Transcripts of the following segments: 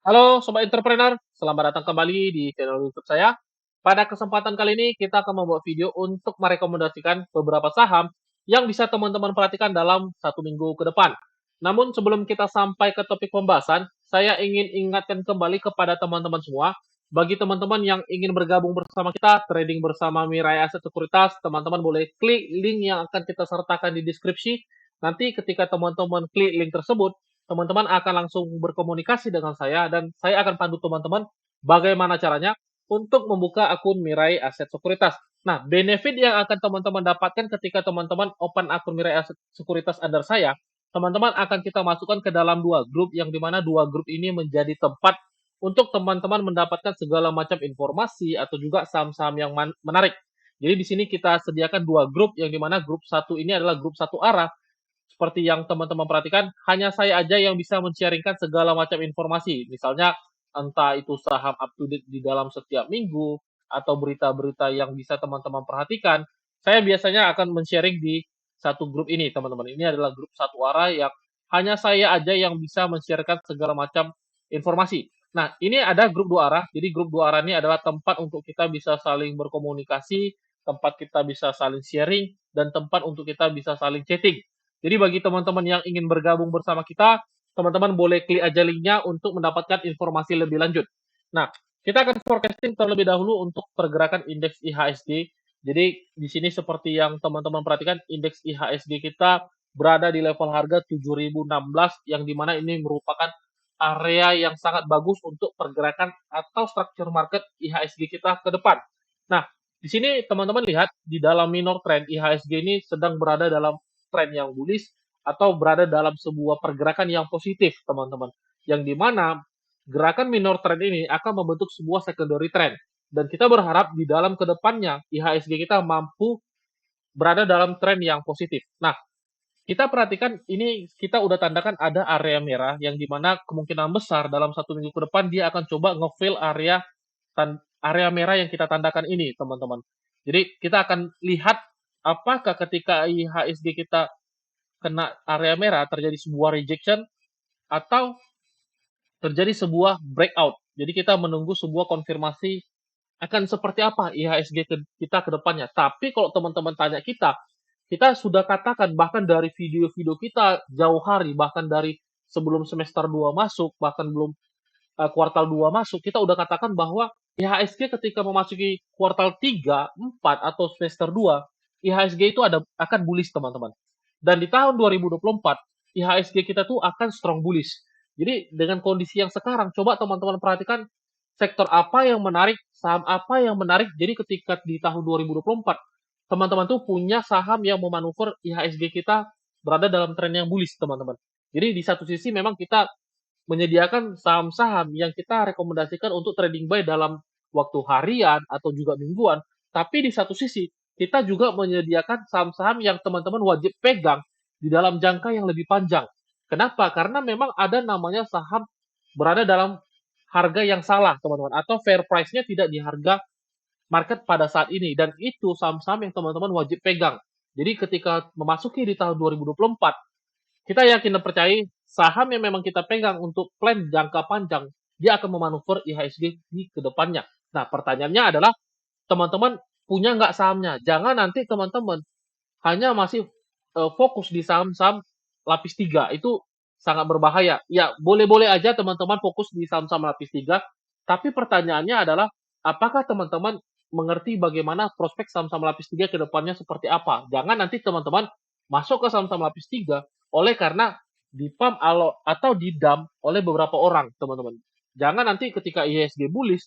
Halo Sobat Entrepreneur, selamat datang kembali di channel YouTube saya. Pada kesempatan kali ini kita akan membuat video untuk merekomendasikan beberapa saham yang bisa teman-teman perhatikan dalam satu minggu ke depan. Namun sebelum kita sampai ke topik pembahasan, saya ingin ingatkan kembali kepada teman-teman semua, bagi teman-teman yang ingin bergabung bersama kita, trading bersama Mirai Aset Sekuritas, teman-teman boleh klik link yang akan kita sertakan di deskripsi. Nanti ketika teman-teman klik link tersebut, teman-teman akan langsung berkomunikasi dengan saya dan saya akan pandu teman-teman bagaimana caranya untuk membuka akun Mirai Aset Sekuritas. Nah, benefit yang akan teman-teman dapatkan ketika teman-teman open akun Mirai Aset Sekuritas under saya, teman-teman akan kita masukkan ke dalam dua grup yang dimana dua grup ini menjadi tempat untuk teman-teman mendapatkan segala macam informasi atau juga saham-saham yang menarik. Jadi di sini kita sediakan dua grup yang dimana grup satu ini adalah grup satu arah seperti yang teman-teman perhatikan, hanya saya aja yang bisa men-sharing-kan segala macam informasi. Misalnya, entah itu saham up to date di dalam setiap minggu, atau berita-berita yang bisa teman-teman perhatikan, saya biasanya akan men-sharing di satu grup ini, teman-teman. Ini adalah grup satu arah yang hanya saya aja yang bisa men-sharekan segala macam informasi. Nah, ini ada grup dua arah. Jadi grup dua arah ini adalah tempat untuk kita bisa saling berkomunikasi, tempat kita bisa saling sharing, dan tempat untuk kita bisa saling chatting. Jadi bagi teman-teman yang ingin bergabung bersama kita, teman-teman boleh klik aja linknya untuk mendapatkan informasi lebih lanjut. Nah, kita akan forecasting terlebih dahulu untuk pergerakan indeks IHSG. Jadi di sini seperti yang teman-teman perhatikan, indeks IHSG kita berada di level harga 7.016 yang dimana ini merupakan area yang sangat bagus untuk pergerakan atau structure market IHSG kita ke depan. Nah, di sini teman-teman lihat di dalam minor trend IHSG ini sedang berada dalam tren yang bullish atau berada dalam sebuah pergerakan yang positif, teman-teman. Yang dimana gerakan minor trend ini akan membentuk sebuah secondary trend. Dan kita berharap di dalam kedepannya IHSG kita mampu berada dalam tren yang positif. Nah, kita perhatikan ini kita udah tandakan ada area merah yang dimana kemungkinan besar dalam satu minggu ke depan dia akan coba ngefill area merah yang kita tandakan ini, teman-teman. Jadi kita akan lihat apakah ketika IHSG kita kena area merah terjadi sebuah rejection atau terjadi sebuah breakout. Jadi kita menunggu sebuah konfirmasi akan seperti apa IHSG kita ke depannya. Tapi kalau teman-teman tanya kita sudah katakan bahkan dari video-video kita jauh hari, bahkan dari sebelum semester 2 masuk, bahkan belum kuartal 2 masuk, kita udah katakan bahwa IHSG ketika memasuki kuartal 3, 4 atau semester 2, IHSG itu akan bullish, teman-teman. Dan di tahun 2024, IHSG kita tuh akan strong bullish. Jadi dengan kondisi yang sekarang, coba teman-teman perhatikan sektor apa yang menarik, saham apa yang menarik. Jadi ketika di tahun 2024, teman-teman tuh punya saham yang memanuver IHSG kita berada dalam tren yang bullish, teman-teman. Jadi di satu sisi memang kita menyediakan saham-saham yang kita rekomendasikan untuk trading buy dalam waktu harian atau juga mingguan. Tapi di satu sisi, kita juga menyediakan saham-saham yang teman-teman wajib pegang di dalam jangka yang lebih panjang. Kenapa? Karena memang ada namanya saham berada dalam harga yang salah, teman-teman. Atau fair price-nya tidak di harga market pada saat ini. Dan itu saham-saham yang teman-teman wajib pegang. Jadi ketika memasuki di tahun 2024, kita yakin dan percaya saham yang memang kita pegang untuk plan jangka panjang, dia akan memanuver IHSG di kedepannya. Nah, pertanyaannya adalah, teman-teman punya nggak sahamnya? Jangan nanti teman-teman hanya masih fokus di saham-saham lapis 3. Itu sangat berbahaya. Ya, boleh-boleh aja teman-teman fokus di saham-saham lapis 3, tapi pertanyaannya adalah, apakah teman-teman mengerti bagaimana prospek saham-saham lapis 3 ke depannya seperti apa? Jangan nanti teman-teman masuk ke saham-saham lapis 3 oleh karena dipump atau didam oleh beberapa orang, teman-teman. Jangan nanti ketika IHSG bullish,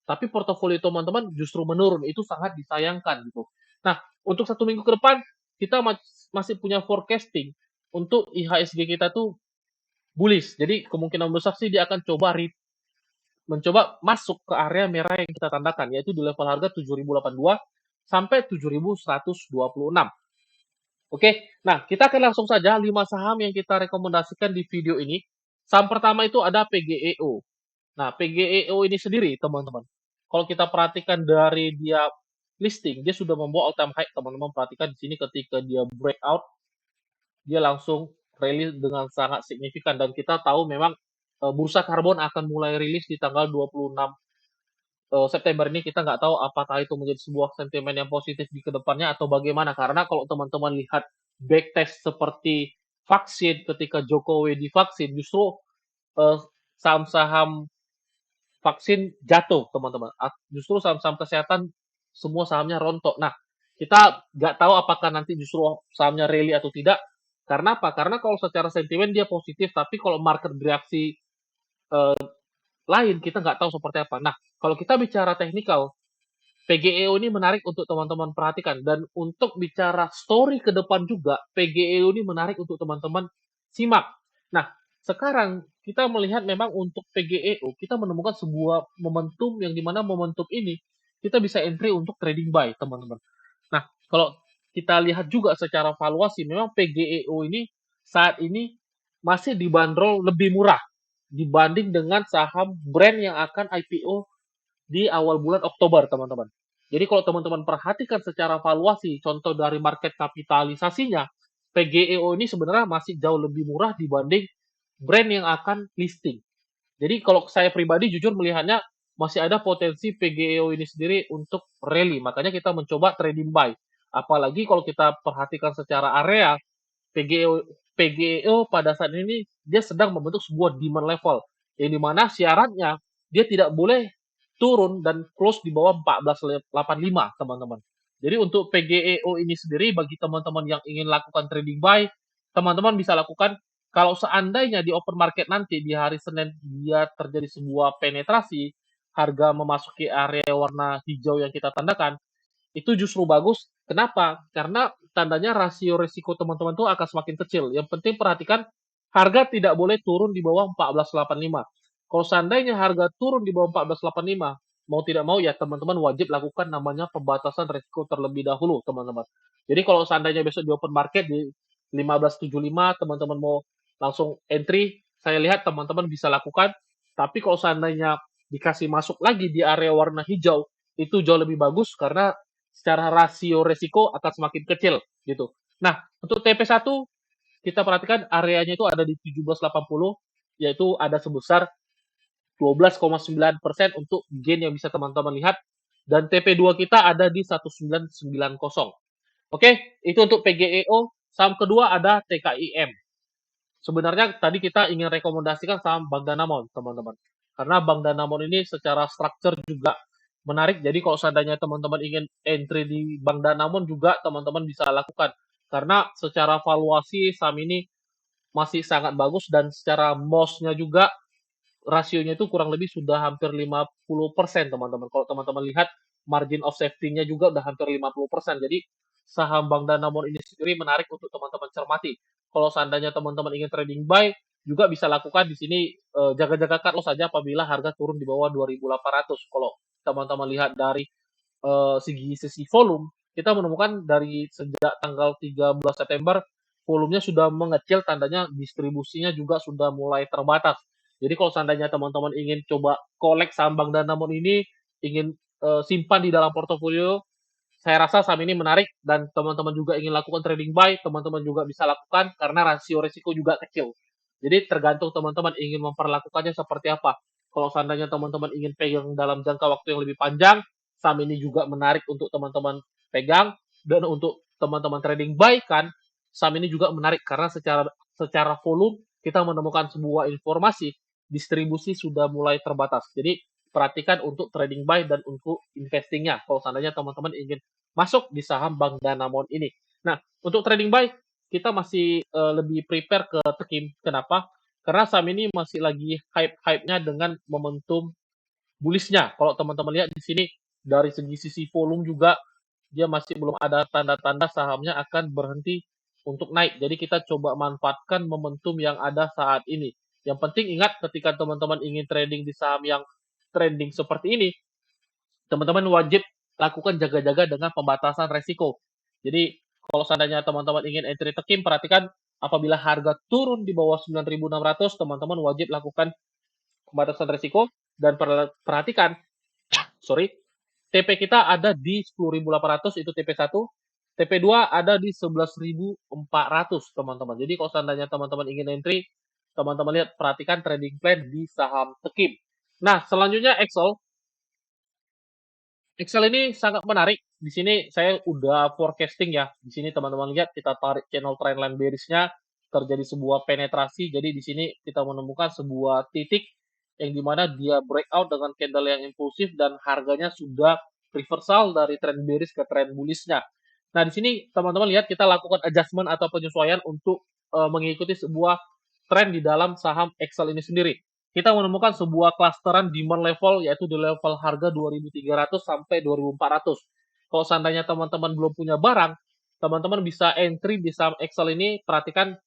tapi portofolio teman-teman justru menurun. Itu sangat disayangkan gitu. Nah, untuk satu minggu ke depan, kita masih punya forecasting untuk IHSG kita tuh bullish. Jadi kemungkinan besar sih dia akan mencoba masuk ke area merah yang kita tandakan, yaitu di level harga 7.082 sampai 7.126. Oke, nah kita akan langsung saja 5 saham yang kita rekomendasikan di video ini. Saham pertama itu ada PGEO. Nah, PGEO ini sendiri, teman-teman, kalau kita perhatikan dari dia listing, dia sudah membawa all time high, teman-teman perhatikan di sini ketika dia breakout, dia langsung rally dengan sangat signifikan dan kita tahu memang bursa karbon akan mulai rilis di tanggal 26 September ini. Kita nggak tahu apakah itu menjadi sebuah sentimen yang positif di kedepannya atau bagaimana. Karena kalau teman-teman lihat backtest seperti vaksin ketika Jokowi divaksin, justru eh, saham-saham vaksin jatuh, teman-teman. Justru saham-saham kesehatan semua sahamnya rontok. Nah, kita nggak tahu apakah nanti justru sahamnya rally atau tidak. Karena apa? Karena kalau secara sentimen dia positif, tapi kalau market bereaksi lain kita nggak tahu seperti apa. Nah, kalau kita bicara teknikal, PGEO ini menarik untuk teman-teman perhatikan, dan untuk bicara story ke depan juga PGEO ini menarik untuk teman-teman simak. Nah, sekarang kita melihat memang untuk PGEO kita menemukan sebuah momentum yang dimana momentum ini kita bisa entry untuk trading buy, teman-teman. Nah, kalau kita lihat juga secara valuasi, memang PGEO ini saat ini masih dibanderol lebih murah dibanding dengan saham brand yang akan IPO di awal bulan Oktober, teman-teman. Jadi kalau teman-teman perhatikan secara valuasi, contoh dari market kapitalisasinya, PGEO ini sebenarnya masih jauh lebih murah dibanding brand yang akan listing. Jadi kalau saya pribadi jujur melihatnya masih ada potensi PGEO ini sendiri untuk rally. Makanya kita mencoba trading buy. Apalagi kalau kita perhatikan secara area, PGEO pada saat ini dia sedang membentuk sebuah demand level. Yang dimana syaratnya dia tidak boleh turun dan close di bawah 1485, teman-teman. Jadi untuk PGEO ini sendiri bagi teman-teman yang ingin lakukan trading buy, teman-teman bisa lakukan kalau seandainya di open market nanti di hari Senin dia terjadi sebuah penetrasi, harga memasuki area warna hijau yang kita tandakan, itu justru bagus. Kenapa? Karena tandanya rasio risiko teman-teman tuh akan semakin kecil. Yang penting perhatikan harga tidak boleh turun di bawah 1485. Kalau seandainya harga turun di bawah 1485, mau tidak mau ya teman-teman wajib lakukan namanya pembatasan risiko terlebih dahulu, teman-teman. Jadi kalau seandainya besok di open market di 1575 teman-teman mau langsung entry, saya lihat teman-teman bisa lakukan. Tapi kalau seandainya dikasih masuk lagi di area warna hijau, itu jauh lebih bagus karena secara rasio resiko akan semakin kecil gitu. Nah, untuk TP1 kita perhatikan areanya itu ada di 1780, yaitu ada sebesar 12,9% untuk gain yang bisa teman-teman lihat, dan TP2 kita ada di 1990. Oke, itu untuk PGEO. Saham kedua ada TKIM. Sebenarnya tadi kita ingin rekomendasikan saham Bank Danamon, teman-teman. Karena Bank Danamon ini secara struktur juga menarik. Jadi kalau seandainya teman-teman ingin entry di Bank Danamon juga teman-teman bisa lakukan. Karena secara valuasi saham ini masih sangat bagus dan secara MOS-nya juga rasionya itu kurang lebih sudah hampir 50%, teman-teman. Kalau teman-teman lihat margin of safety-nya juga udah hampir 50%. Jadi saham Bank Danamon ini sendiri menarik untuk teman-teman cermati. Kalau seandainya teman-teman ingin trading buy, juga bisa lakukan di sini jaga-jaga cut loss saja apabila harga turun di bawah 2.800. Kalau teman-teman lihat dari sisi volume, kita menemukan dari sejak tanggal 13 September volumenya sudah mengecil, tandanya distribusinya juga sudah mulai terbatas. Jadi kalau seandainya teman-teman ingin coba kolek saham Bank Danamon ini, ingin simpan di dalam portofolio, saya rasa saham ini menarik dan teman-teman juga ingin lakukan trading buy, teman-teman juga bisa lakukan karena rasio risiko juga kecil. Jadi tergantung teman-teman ingin memperlakukannya seperti apa. Kalau seandainya teman-teman ingin pegang dalam jangka waktu yang lebih panjang, saham ini juga menarik untuk teman-teman pegang, dan untuk teman-teman trading buy kan, saham ini juga menarik karena secara volume kita menemukan sebuah informasi distribusi sudah mulai terbatas. Jadi perhatikan untuk trading buy dan untuk investingnya kalau seandainya teman-teman ingin masuk di saham Bank Danamon ini. Nah, untuk trading buy kita masih lebih prepare ke Tekim. Kenapa? Karena saham ini masih lagi hype-hype-nya dengan momentum bullishnya. Kalau teman-teman lihat di sini dari sisi volume juga dia masih belum ada tanda-tanda sahamnya akan berhenti untuk naik. Jadi kita coba manfaatkan momentum yang ada saat ini. Yang penting ingat ketika teman-teman ingin trading di saham yang trending seperti ini, teman-teman wajib lakukan jaga-jaga dengan pembatasan resiko. Jadi kalau seandainya teman-teman ingin entry Tekim, perhatikan apabila harga turun di bawah 9.600, teman-teman wajib lakukan pembatasan resiko dan perhatikan, sorry, TP kita ada di 10.800 itu TP1, TP2 ada di 11.400, teman-teman. Jadi kalau seandainya teman-teman ingin entry, teman-teman lihat, perhatikan trading plan di saham Tekim. Nah, selanjutnya Excel. Excel ini sangat menarik. Di sini saya udah forecasting ya. Di sini teman-teman lihat kita tarik channel trendline bearish-nya, terjadi sebuah penetrasi. Jadi di sini kita menemukan sebuah titik yang dimana dia breakout dengan candle yang impulsif dan harganya sudah reversal dari trend bearish ke trend bullish-nya. Nah, di sini teman-teman lihat kita lakukan adjustment atau penyesuaian untuk mengikuti sebuah tren di dalam saham Excel ini sendiri. Kita menemukan sebuah klasteran demand level, yaitu di level harga 2.300 sampai 2.400. Kalau seandainya teman-teman belum punya barang, teman-teman bisa entry di saham Excel ini. Perhatikan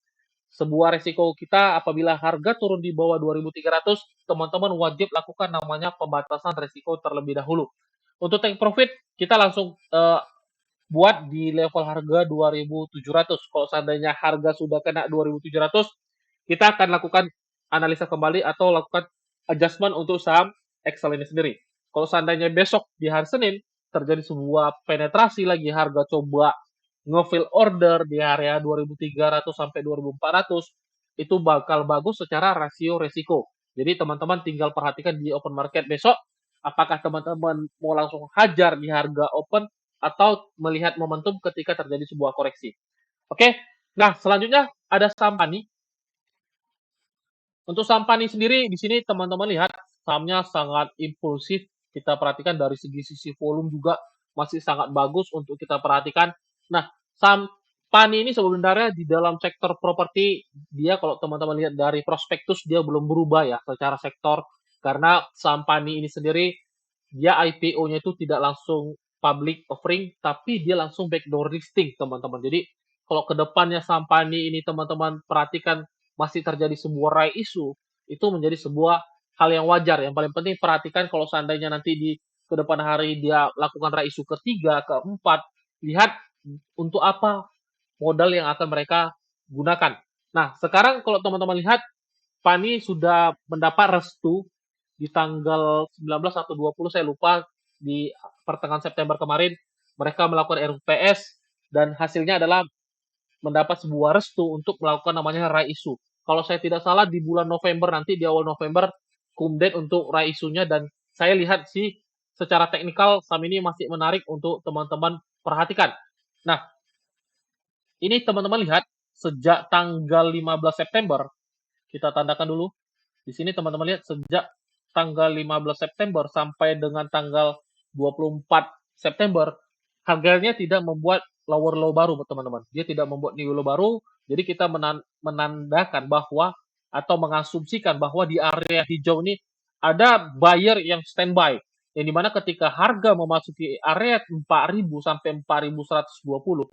sebuah resiko kita apabila harga turun di bawah 2.300, teman-teman wajib lakukan namanya pembatasan resiko terlebih dahulu. Untuk take profit, kita langsung buat di level harga 2.700. Kalau seandainya harga sudah kena 2.700, kita akan lakukan analisa kembali atau lakukan adjustment untuk saham Excel ini sendiri. Kalau seandainya besok di hari Senin terjadi sebuah penetrasi lagi, harga coba nge-fill order di area 2.300 sampai 2.400, itu bakal bagus secara rasio resiko. Jadi teman-teman tinggal perhatikan di open market besok, apakah teman-teman mau langsung hajar di harga open atau melihat momentum ketika terjadi sebuah koreksi. Oke, nah selanjutnya ada saham Pani. Untuk saham Pani sendiri, di sini teman-teman lihat sahamnya sangat impulsif. Kita perhatikan dari sisi volume juga masih sangat bagus untuk kita perhatikan. Nah, saham Pani ini sebenarnya di dalam sektor properti, dia kalau teman-teman lihat dari prospektus, dia belum berubah ya secara sektor. Karena saham Pani ini sendiri, dia IPO-nya itu tidak langsung public offering, tapi dia langsung backdoor listing, teman-teman. Jadi, kalau ke depannya saham Pani ini teman-teman perhatikan masih terjadi sebuah rai isu, itu menjadi sebuah hal yang wajar. Yang paling penting perhatikan kalau seandainya nanti di ke depan hari dia lakukan rai isu ketiga, keempat, lihat untuk apa modal yang akan mereka gunakan. Nah, sekarang kalau teman-teman lihat, Pani sudah mendapat restu di tanggal 19 atau 20, saya lupa, di pertengahan September kemarin, mereka melakukan RUPS, dan hasilnya adalah mendapat sebuah restu untuk melakukan namanya rai isu. Kalau saya tidak salah di bulan November nanti, di awal November, kumdet untuk rai isunya, dan saya lihat sih secara teknikal saham ini masih menarik untuk teman-teman perhatikan. Nah, ini teman-teman lihat sejak tanggal 15 September, kita tandakan dulu. Di sini teman-teman lihat sejak tanggal 15 September sampai dengan tanggal 24 September, harganya tidak membuat lower low baru, teman-teman. Dia tidak membuat new low baru, jadi kita menandakan bahwa atau mengasumsikan bahwa di area hijau ini ada buyer yang standby. Yang dimana ketika harga memasuki area 4.000 sampai 4.120,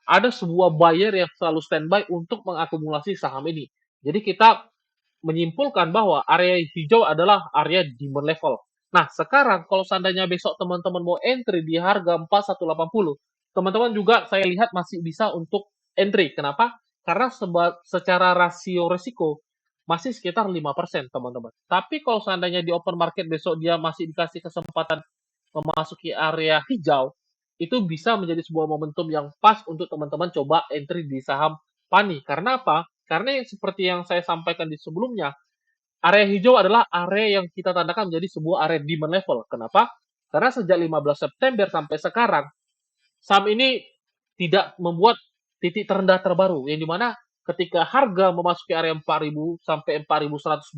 ada sebuah buyer yang selalu standby untuk mengakumulasi saham ini. Jadi kita menyimpulkan bahwa area hijau adalah area demand level. Nah, sekarang kalau seandainya besok teman-teman mau entry di harga 4180, teman-teman juga saya lihat masih bisa untuk entry. Kenapa? Karena secara rasio resiko masih sekitar 5%, teman-teman. Tapi kalau seandainya di open market besok dia masih dikasih kesempatan memasuki area hijau, itu bisa menjadi sebuah momentum yang pas untuk teman-teman coba entry di saham Pani. Karena apa? Karena seperti yang saya sampaikan di sebelumnya, area hijau adalah area yang kita tandakan menjadi sebuah area demand level. Kenapa? Karena sejak 15 September sampai sekarang, saham ini tidak membuat titik terendah terbaru, yang dimana ketika harga memasuki area 4.000 sampai 4.120,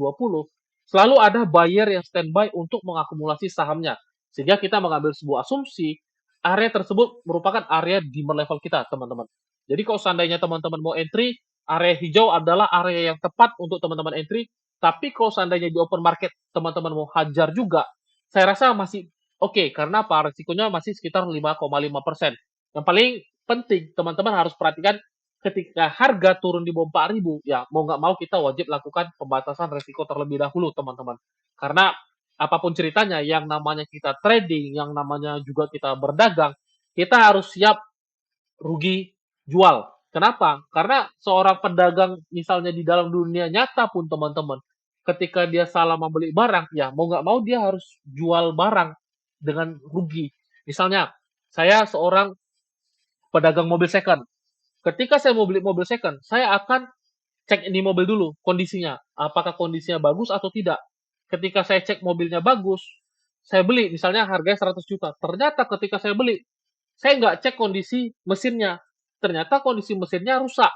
selalu ada buyer yang standby untuk mengakumulasi sahamnya. Sehingga kita mengambil sebuah asumsi, area tersebut merupakan area demand level kita, teman-teman. Jadi kalau seandainya teman-teman mau entry, area hijau adalah area yang tepat untuk teman-teman entry. Tapi kalau seandainya di open market teman-teman mau hajar juga, saya rasa masih oke. Karena apa? Risikonya masih sekitar 5,5%. Yang paling penting teman-teman harus perhatikan ketika harga turun di bawah 4.000, ya mau nggak mau kita wajib lakukan pembatasan risiko terlebih dahulu, teman-teman. Karena apapun ceritanya, yang namanya kita trading, yang namanya juga kita berdagang, kita harus siap rugi jual. Kenapa? Karena seorang pedagang misalnya di dalam dunia nyata pun, teman-teman, ketika dia salah membeli barang, ya mau nggak mau dia harus jual barang dengan rugi. Misalnya, saya seorang pedagang mobil second. Ketika saya mau beli mobil second, saya akan cek ini mobil dulu kondisinya, apakah kondisinya bagus atau tidak. Ketika saya cek mobilnya bagus, saya beli, misalnya harganya 100 juta. Ternyata ketika saya beli, saya nggak cek kondisi mesinnya. Ternyata kondisi mesinnya rusak.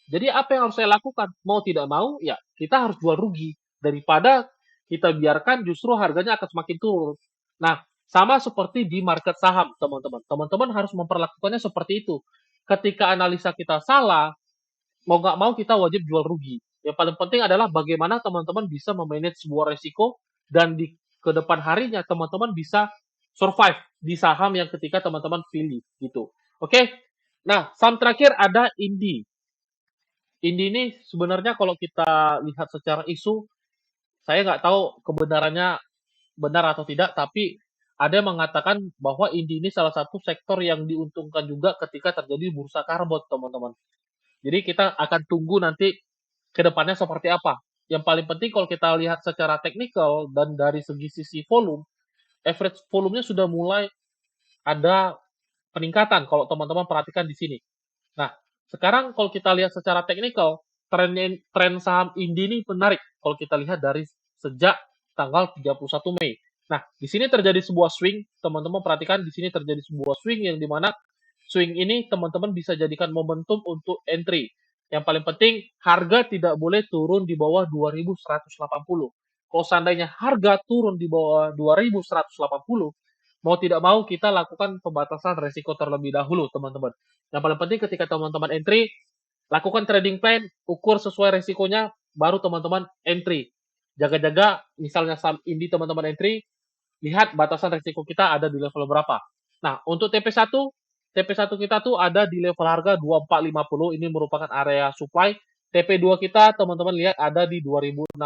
Jadi apa yang harus saya lakukan? Mau tidak mau, ya kita harus jual rugi. Daripada kita biarkan justru harganya akan semakin turun. Nah, sama seperti di market saham, teman-teman. Teman-teman harus memperlakukannya seperti itu. Ketika analisa kita salah, mau nggak mau kita wajib jual rugi. Yang paling penting adalah bagaimana teman-teman bisa memanage sebuah resiko dan di ke depan harinya teman-teman bisa survive di saham yang ketika teman-teman pilih gitu. Oke. Nah, saham terakhir ada Indi. Indi ini sebenarnya kalau kita lihat secara isu, saya nggak tahu kebenarannya benar atau tidak, tapi ada yang mengatakan bahwa Indi ini salah satu sektor yang diuntungkan juga ketika terjadi bursa karbon, teman-teman. Jadi kita akan tunggu nanti ke depannya seperti apa. Yang paling penting kalau kita lihat secara teknikal dan dari segi sisi volume, average volumenya sudah mulai ada peningkatan kalau teman-teman perhatikan di sini. Nah, sekarang kalau kita lihat secara teknikal, tren saham Indi ini menarik kalau kita lihat dari sejak tanggal 31 Mei. Nah, di sini terjadi sebuah swing, teman-teman perhatikan di sini terjadi sebuah swing yang dimana swing ini teman-teman bisa jadikan momentum untuk entry. Yang paling penting, harga tidak boleh turun di bawah 2180. Kalau seandainya harga turun di bawah 2180, mau tidak mau kita lakukan pembatasan resiko terlebih dahulu, teman-teman. Yang paling penting ketika teman-teman entry, lakukan trading plan, ukur sesuai resikonya, baru teman-teman entry. Jaga-jaga, misalnya saham Indi teman-teman entry, lihat batasan resiko kita ada di level berapa. Nah, untuk TP1 kita tuh ada di level harga 2450, ini merupakan area supply. TP2 kita teman-teman lihat ada di 2600.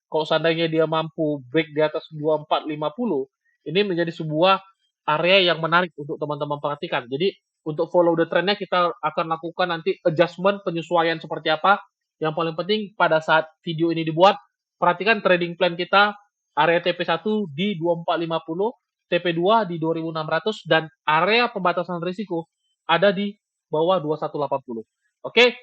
Kalau seandainya dia mampu break di atas 2450, ini menjadi sebuah area yang menarik untuk teman-teman perhatikan. Jadi untuk follow the trendnya kita akan lakukan nanti adjustment, penyesuaian seperti apa. Yang paling penting pada saat video ini dibuat, perhatikan trading plan kita, area TP1 di 2450, TP2 di 2600, dan area pembatasan risiko ada di bawah 2180. Oke,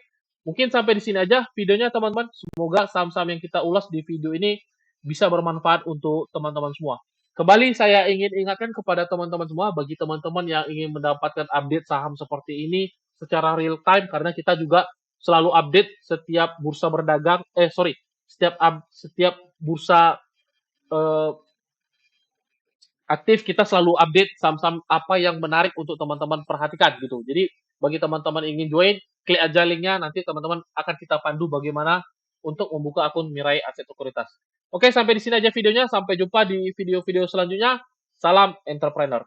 mungkin sampai di sini aja videonya teman-teman. Semoga saham-saham yang kita ulas di video ini bisa bermanfaat untuk teman-teman semua. Kembali saya ingin ingatkan kepada teman-teman semua, bagi teman-teman yang ingin mendapatkan update saham seperti ini secara real time, karena kita juga selalu update setiap bursa berdagang, setiap bursa aktif, kita selalu update saham-saham apa yang menarik untuk teman-teman perhatikan gitu. Jadi bagi teman-teman ingin join, klik aja linknya, nanti teman-teman akan kita pandu bagaimana untuk membuka akun Mirai Aset Sekuritas. Oke, sampai di sini aja videonya. Sampai jumpa di video-video selanjutnya. Salam entrepreneur.